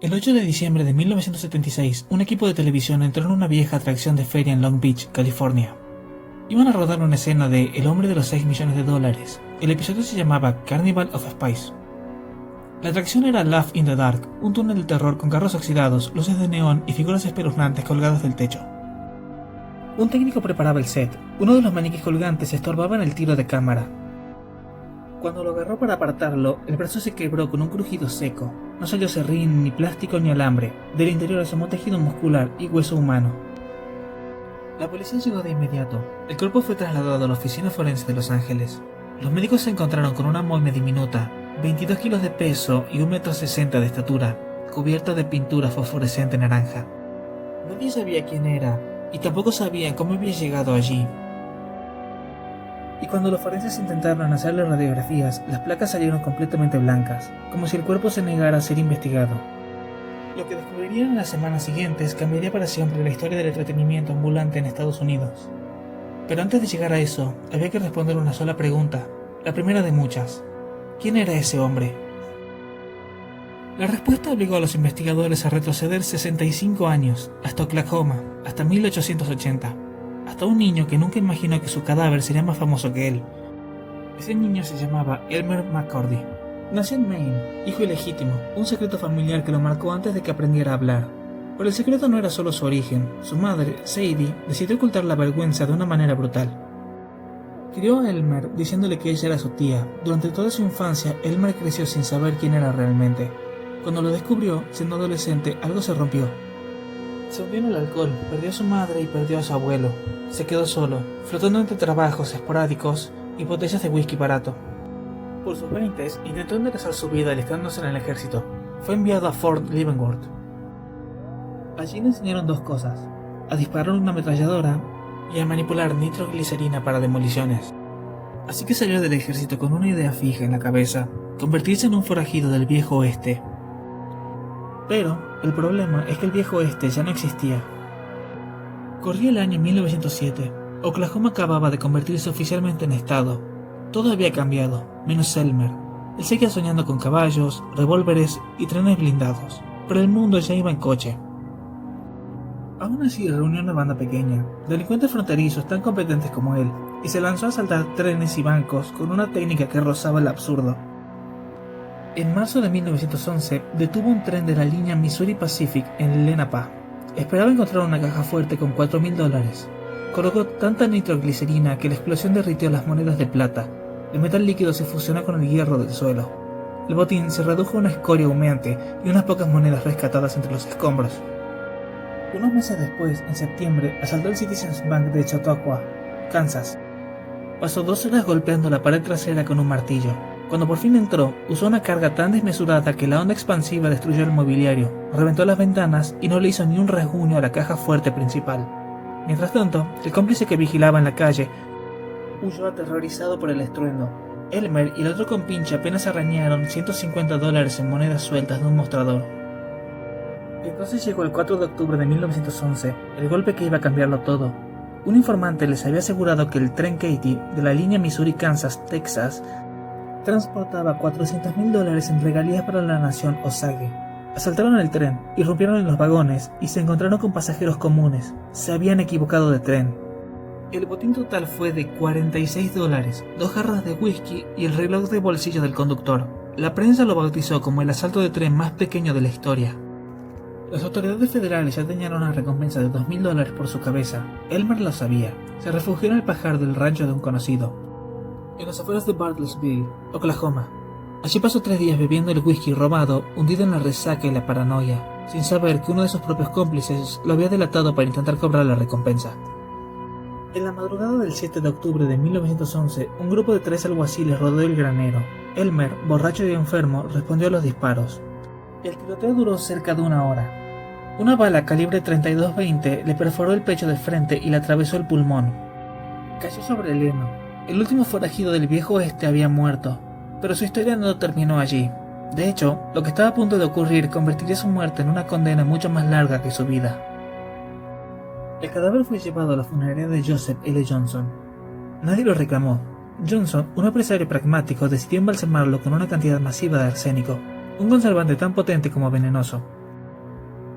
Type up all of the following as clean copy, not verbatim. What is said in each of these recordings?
El 8 de diciembre de 1976, un equipo de televisión entró en una vieja atracción de feria en Long Beach, California. Iban a rodar una escena de El hombre de los 6 millones de dólares. El episodio se llamaba Carnival of Spice. La atracción era Laugh in the Dark, un túnel de terror con carros oxidados, luces de neón y figuras espeluznantes colgadas del techo. Un técnico preparaba el set. Uno de los maniquíes colgantes estorbaba en el tiro de cámara. Cuando lo agarró para apartarlo, el brazo se quebró con un crujido seco. No salió serrín, ni plástico, ni alambre. Del interior asomó tejido muscular y hueso humano. La policía llegó de inmediato. El cuerpo fue trasladado a la oficina forense de Los Ángeles. Los médicos se encontraron con una momia diminuta, 22 kilos de peso y 1,60 m de estatura, cubierta de pintura fosforescente naranja. Nadie sabía quién era, y tampoco sabían cómo había llegado allí. Y cuando los forenses intentaron hacerle radiografías, las placas salieron completamente blancas, como si el cuerpo se negara a ser investigado. Lo que descubrirían en las semanas siguientes cambiaría para siempre la historia del entretenimiento ambulante en Estados Unidos. Pero antes de llegar a eso, había que responder una sola pregunta, la primera de muchas. ¿Quién era ese hombre? La respuesta obligó a los investigadores a retroceder 65 años, hasta Oklahoma, hasta 1880. Hasta un niño que nunca imaginó que su cadáver sería más famoso que él. Ese niño se llamaba Elmer McCurdy. Nació en Maine, hijo ilegítimo, un secreto familiar que lo marcó antes de que aprendiera a hablar. Pero el secreto no era solo su origen. Su madre, Sadie, decidió ocultar la vergüenza de una manera brutal. Crió a Elmer diciéndole que ella era su tía. Durante toda su infancia, Elmer creció sin saber quién era realmente. Cuando lo descubrió, siendo adolescente, algo se rompió. Se hundió en el alcohol, perdió a su madre y perdió a su abuelo. Se quedó solo, flotando entre trabajos esporádicos y botellas de whisky barato. Por sus 20 intentó enderezar su vida alistándose en el ejército. Fue enviado a Fort Leavenworth. Allí le enseñaron dos cosas: a disparar una ametralladora y a manipular nitroglicerina para demoliciones. Así que salió del ejército con una idea fija en la cabeza: convertirse en un forajido del viejo oeste. Pero el problema es que el viejo oeste ya no existía. Corría el año 1907. Oklahoma acababa de convertirse oficialmente en estado. Todo había cambiado, menos Elmer. Él seguía soñando con caballos, revólveres y trenes blindados, pero el mundo ya iba en coche. Aún así reunió una banda pequeña, delincuentes fronterizos tan competentes como él, y se lanzó a asaltar trenes y bancos con una técnica que rozaba el absurdo. En marzo de 1911 detuvo un tren de la línea Missouri Pacific en Lenape. Esperaba encontrar una caja fuerte con $4,000. Colocó tanta nitroglicerina que la explosión derritió las monedas de plata. El metal líquido se fusionó con el hierro del suelo. El botín se redujo a una escoria humeante y unas pocas monedas rescatadas entre los escombros. Unos meses después, en septiembre, asaltó el Citizens Bank de Chautauqua, Kansas. Pasó 2 horas golpeando la pared trasera con un martillo. Cuando por fin entró, usó una carga tan desmesurada que la onda expansiva destruyó el mobiliario, reventó las ventanas y no le hizo ni un rasguño a la caja fuerte principal. Mientras tanto, el cómplice que vigilaba en la calle huyó aterrorizado por el estruendo. Elmer y el otro compinche apenas arañaron $150 en monedas sueltas de un mostrador. Entonces llegó el 4 de octubre de 1911, el golpe que iba a cambiarlo todo. Un informante les había asegurado que el tren Katy de la línea Missouri-Kansas-Texas transportaba $400,000 en regalías para la nación Osage. Asaltaron el tren, irrumpieron en los vagones y se encontraron con pasajeros comunes. Se habían equivocado de tren. El botín total fue de $46, 2 jarras de whisky y el reloj de bolsillo del conductor. La prensa lo bautizó como el asalto de tren más pequeño de la historia. Las autoridades federales ya tenían una recompensa de $2,000 por su cabeza. Elmer lo sabía. Se refugió en el pajar del rancho de un conocido, en las afueras de Bartlesville, Oklahoma. Allí pasó 3 días bebiendo el whisky robado, hundido en la resaca y la paranoia, sin saber que uno de sus propios cómplices lo había delatado para intentar cobrar la recompensa. En la madrugada del 7 de octubre de 1911, un grupo de 3 alguaciles rodeó el granero. Elmer, borracho y enfermo, respondió a los disparos. El tiroteo duró cerca de 1 hora. Una bala calibre 32-20 le perforó el pecho de frente y le atravesó el pulmón. Cayó sobre el heno. El último forajido del viejo oeste había muerto, pero su historia no terminó allí. De hecho, lo que estaba a punto de ocurrir convertiría su muerte en una condena mucho más larga que su vida. El cadáver fue llevado a la funeraria de Joseph L. Johnson. Nadie lo reclamó. Johnson, un empresario pragmático, decidió embalsamarlo con una cantidad masiva de arsénico, un conservante tan potente como venenoso.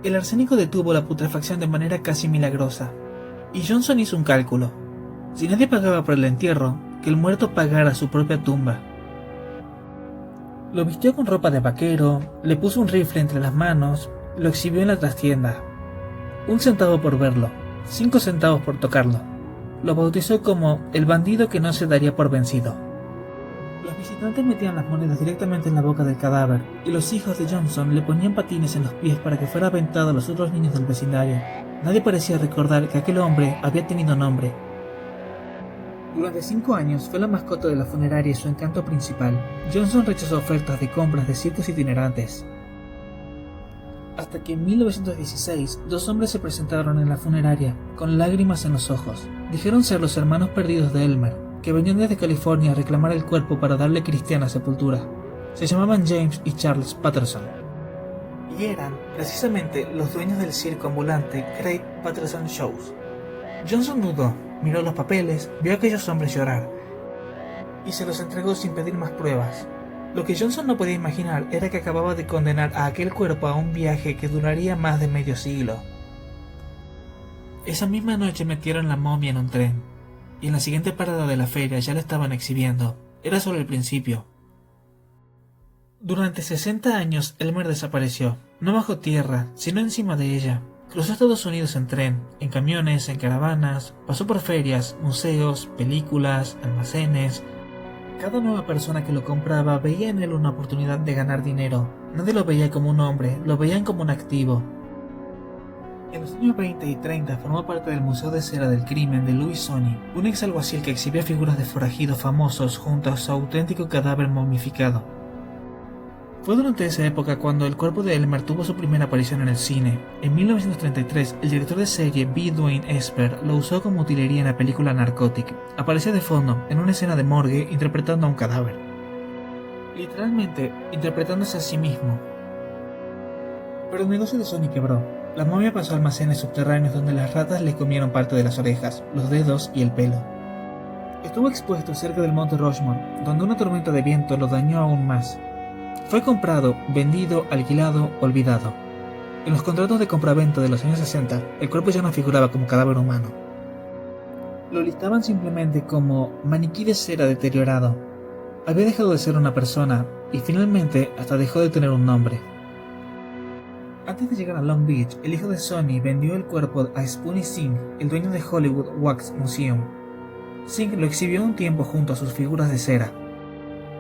El arsénico detuvo la putrefacción de manera casi milagrosa, y Johnson hizo un cálculo. Si nadie pagaba por el entierro, que el muerto pagara su propia tumba. Lo vistió con ropa de vaquero, le puso un rifle entre las manos, lo exhibió en la trastienda. 1 centavo por verlo, 5 centavos por tocarlo. Lo bautizó como el bandido que no se daría por vencido. Los visitantes metían las monedas directamente en la boca del cadáver, y los hijos de Johnson le ponían patines en los pies para que fuera aventado a los otros niños del vecindario. Nadie parecía recordar que aquel hombre había tenido nombre. Durante 5 años fue la mascota de la funeraria y su encanto principal. Johnson rechazó ofertas de compras de circos itinerantes. Hasta que en 1916, 2 hombres se presentaron en la funeraria, con lágrimas en los ojos. Dijeron ser los hermanos perdidos de Elmer, que venían desde California a reclamar el cuerpo para darle cristiana sepultura. Se llamaban James y Charles Patterson. Y eran, precisamente, los dueños del circo ambulante Great Patterson Shows. Johnson dudó, miró los papeles, vio a aquellos hombres llorar, y se los entregó sin pedir más pruebas. Lo que Johnson no podía imaginar era que acababa de condenar a aquel cuerpo a un viaje que duraría más de medio siglo. Esa misma noche metieron la momia en un tren, y en la siguiente parada de la feria ya la estaban exhibiendo. Era solo el principio. Durante 60 años Elmer desapareció, no bajo tierra, sino encima de ella. Cruzó Estados Unidos en tren, en camiones, en caravanas, pasó por ferias, museos, películas, almacenes. Cada nueva persona que lo compraba veía en él una oportunidad de ganar dinero. Nadie lo veía como un hombre, lo veían como un activo. En los años 20 y 30 formó parte del Museo de Cera del Crimen de Louis Sony, un ex alguacil que exhibía figuras de forajidos famosos junto a su auténtico cadáver momificado. Fue durante esa época cuando el cuerpo de Elmer tuvo su primera aparición en el cine. En 1933, el director de serie B. Dwayne Esper lo usó como utilería en la película Narcotic. Aparecía de fondo, en una escena de morgue, interpretando a un cadáver. Literalmente, interpretándose a sí mismo. Pero el negocio de Sony quebró. La momia pasó a almacenes subterráneos donde las ratas le comieron parte de las orejas, los dedos y el pelo. Estuvo expuesto cerca del monte Rushmore, donde una tormenta de viento lo dañó aún más. Fue comprado, vendido, alquilado, olvidado. En los contratos de compraventa de los años 60, el cuerpo ya no figuraba como cadáver humano. Lo listaban simplemente como maniquí de cera deteriorado. Había dejado de ser una persona y finalmente hasta dejó de tener un nombre. Antes de llegar a Long Beach, el hijo de Sony vendió el cuerpo a Spoony Singh, el dueño de Hollywood Wax Museum. Singh lo exhibió un tiempo junto a sus figuras de cera.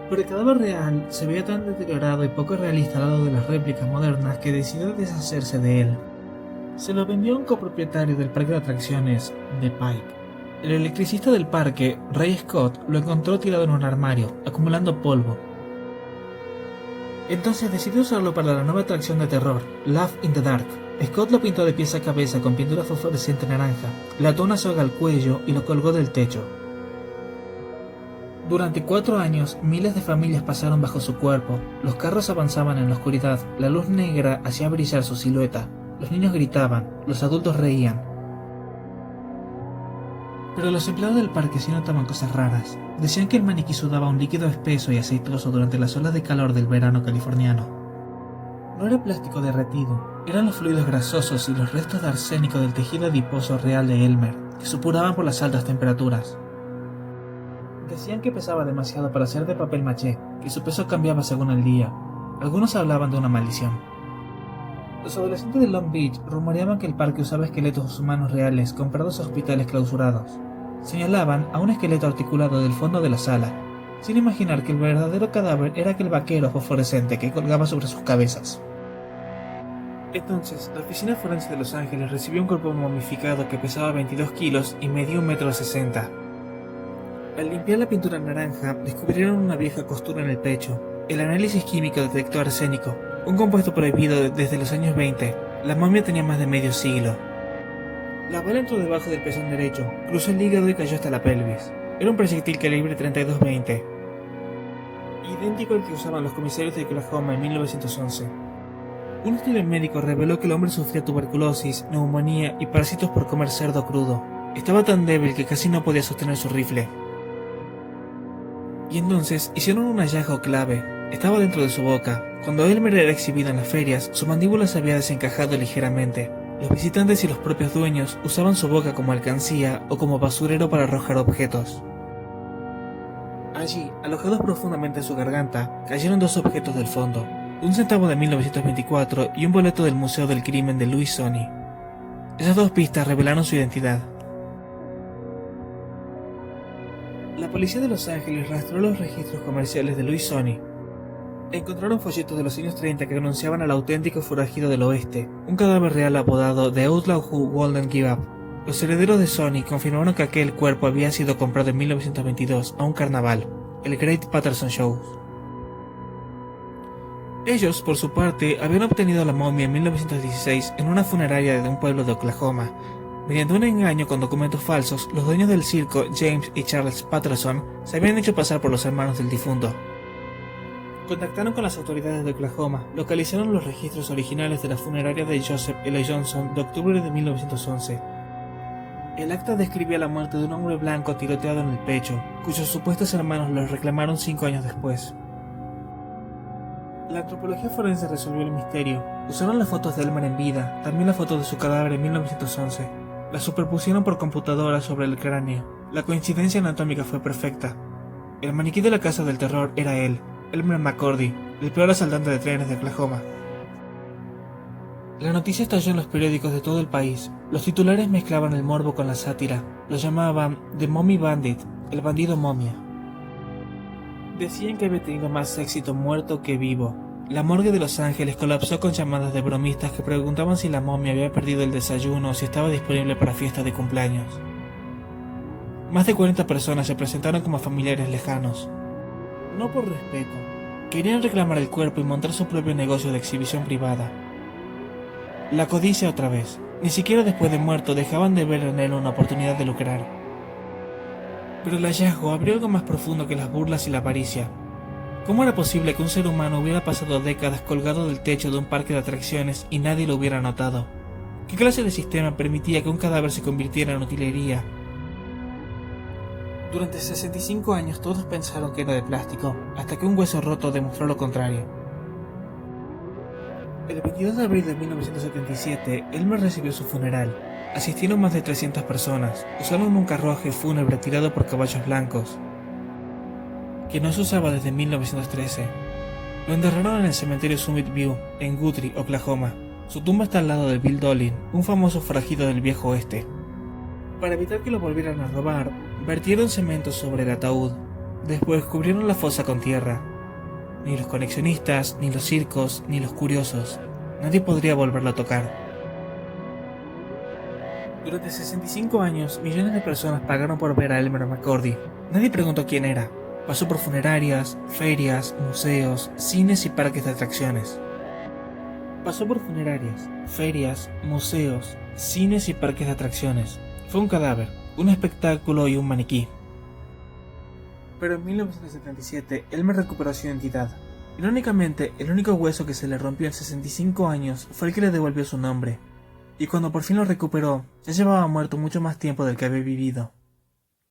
Pero el cadáver real se veía tan deteriorado y poco realista al lado de las réplicas modernas que decidió deshacerse de él. Se lo vendió a un copropietario del parque de atracciones, The Pike. El electricista del parque, Ray Scott, lo encontró tirado en un armario, acumulando polvo. Entonces decidió usarlo para la nueva atracción de terror, Laugh in the Dark. Scott lo pintó de pies a cabeza con pintura fosforescente naranja, le ató una soga al cuello y lo colgó del techo. Durante 4 años, miles de familias pasaron bajo su cuerpo. Los carros avanzaban en la oscuridad, la luz negra hacía brillar su silueta. Los niños gritaban, los adultos reían. Pero los empleados del parque sí notaban cosas raras. Decían que el maniquí sudaba un líquido espeso y aceitoso durante las olas de calor del verano californiano. No era plástico derretido, eran los fluidos grasosos y los restos de arsénico del tejido adiposo real de Elmer, que supuraban por las altas temperaturas. Decían que pesaba demasiado para ser de papel maché, que su peso cambiaba según el día. Algunos hablaban de una maldición. Los adolescentes de Long Beach rumoreaban que el parque usaba esqueletos humanos reales comprados a hospitales clausurados. Señalaban a un esqueleto articulado del fondo de la sala, sin imaginar que el verdadero cadáver era aquel vaquero fosforescente que colgaba sobre sus cabezas. Entonces, la oficina forense de Los Ángeles recibió un cuerpo momificado que pesaba 22 kilos y medía 1,60 m. Al limpiar la pintura naranja, descubrieron una vieja costura en el pecho. El análisis químico detectó arsénico, un compuesto prohibido desde los años 20. La momia tenía más de medio siglo. La bala entró debajo del pezón derecho, cruzó el hígado y cayó hasta la pelvis. Era un proyectil calibre 32-20, idéntico al que usaban los comisarios de Oklahoma en 1911. Un estudio médico reveló que el hombre sufría tuberculosis, neumonía y parásitos por comer cerdo crudo. Estaba tan débil que casi no podía sostener su rifle. Y entonces hicieron un hallazgo clave. estaba dentro de su boca. Cuando Elmer era exhibido en las ferias, su mandíbula se había desencajado ligeramente. Los visitantes y los propios dueños usaban su boca como alcancía o como basurero para arrojar objetos. Allí, alojados profundamente en su garganta, cayeron dos objetos del fondo: un centavo de 1924 y un boleto del Museo del Crimen de Louis Sony. Esas dos pistas revelaron su identidad. La policía de Los Ángeles rastreó los registros comerciales de Louis Sony. Encontraron folletos de los años 30 que anunciaban al auténtico forajido del oeste, un cadáver real apodado The Outlaw Who Wouldn't Give Up. Los herederos de Sony confirmaron que aquel cuerpo había sido comprado en 1922 a un carnaval, el Great Patterson Show. Ellos, por su parte, habían obtenido la momia en 1916 en una funeraria de un pueblo de Oklahoma. Mediante un engaño con documentos falsos, los dueños del circo, James y Charles Patterson, se habían hecho pasar por los hermanos del difunto. Contactaron con las autoridades de Oklahoma, localizaron los registros originales de la funeraria de Joseph L. Johnson de octubre de 1911. El acta describía la muerte de un hombre blanco tiroteado en el pecho, cuyos supuestos hermanos lo reclamaron 5 años después. La antropología forense resolvió el misterio. Usaron las fotos de Elmer en vida, también la foto de su cadáver en 1911. Las superpusieron por computadora sobre el cráneo. La coincidencia anatómica fue perfecta. El maniquí de la casa del terror era él, Elmer McCurdy, el peor asaltante de trenes de Oklahoma. La noticia estalló en los periódicos de todo el país. Los titulares mezclaban el morbo con la sátira. Lo llamaban The Mommy Bandit, el bandido momia. Decían que había tenido más éxito muerto que vivo. La morgue de Los Ángeles colapsó con llamadas de bromistas que preguntaban si la momia había perdido el desayuno o si estaba disponible para fiestas de cumpleaños. Más de 40 personas se presentaron como familiares lejanos. No por respeto. Querían reclamar el cuerpo y montar su propio negocio de exhibición privada. La codicia otra vez. Ni siquiera después de muerto dejaban de ver en él una oportunidad de lucrar. Pero el hallazgo abrió algo más profundo que las burlas y la avaricia. ¿Cómo era posible que un ser humano hubiera pasado décadas colgado del techo de un parque de atracciones y nadie lo hubiera notado? ¿Qué clase de sistema permitía que un cadáver se convirtiera en utilería? Durante 65 años todos pensaron que era de plástico, hasta que un hueso roto demostró lo contrario. El 22 de abril de 1977, Elmer recibió su funeral. Asistieron más de 300 personas. Usaron un carruaje fúnebre tirado por caballos blancos, que no se usaba desde 1913. Lo enterraron en el cementerio Summit View, en Guthrie, Oklahoma. Su tumba está al lado de Bill Doolin, un famoso forajido del viejo oeste. Para evitar que lo volvieran a robar, vertieron cemento sobre el ataúd. Después cubrieron la fosa con tierra. Ni los coleccionistas, ni los circos, ni los curiosos. Nadie podría volverlo a tocar. Durante 65 años, millones de personas pagaron por ver a Elmer McCurdy. Nadie preguntó quién era. Pasó por funerarias, ferias, museos, cines y parques de atracciones. Pasó por funerarias, ferias, museos, cines y parques de atracciones. Fue un cadáver, un espectáculo y un maniquí. Pero en 1977, Elmer recuperó su identidad. Irónicamente, el único hueso que se le rompió en 65 años fue el que le devolvió su nombre. Y cuando por fin lo recuperó, ya llevaba muerto mucho más tiempo del que había vivido.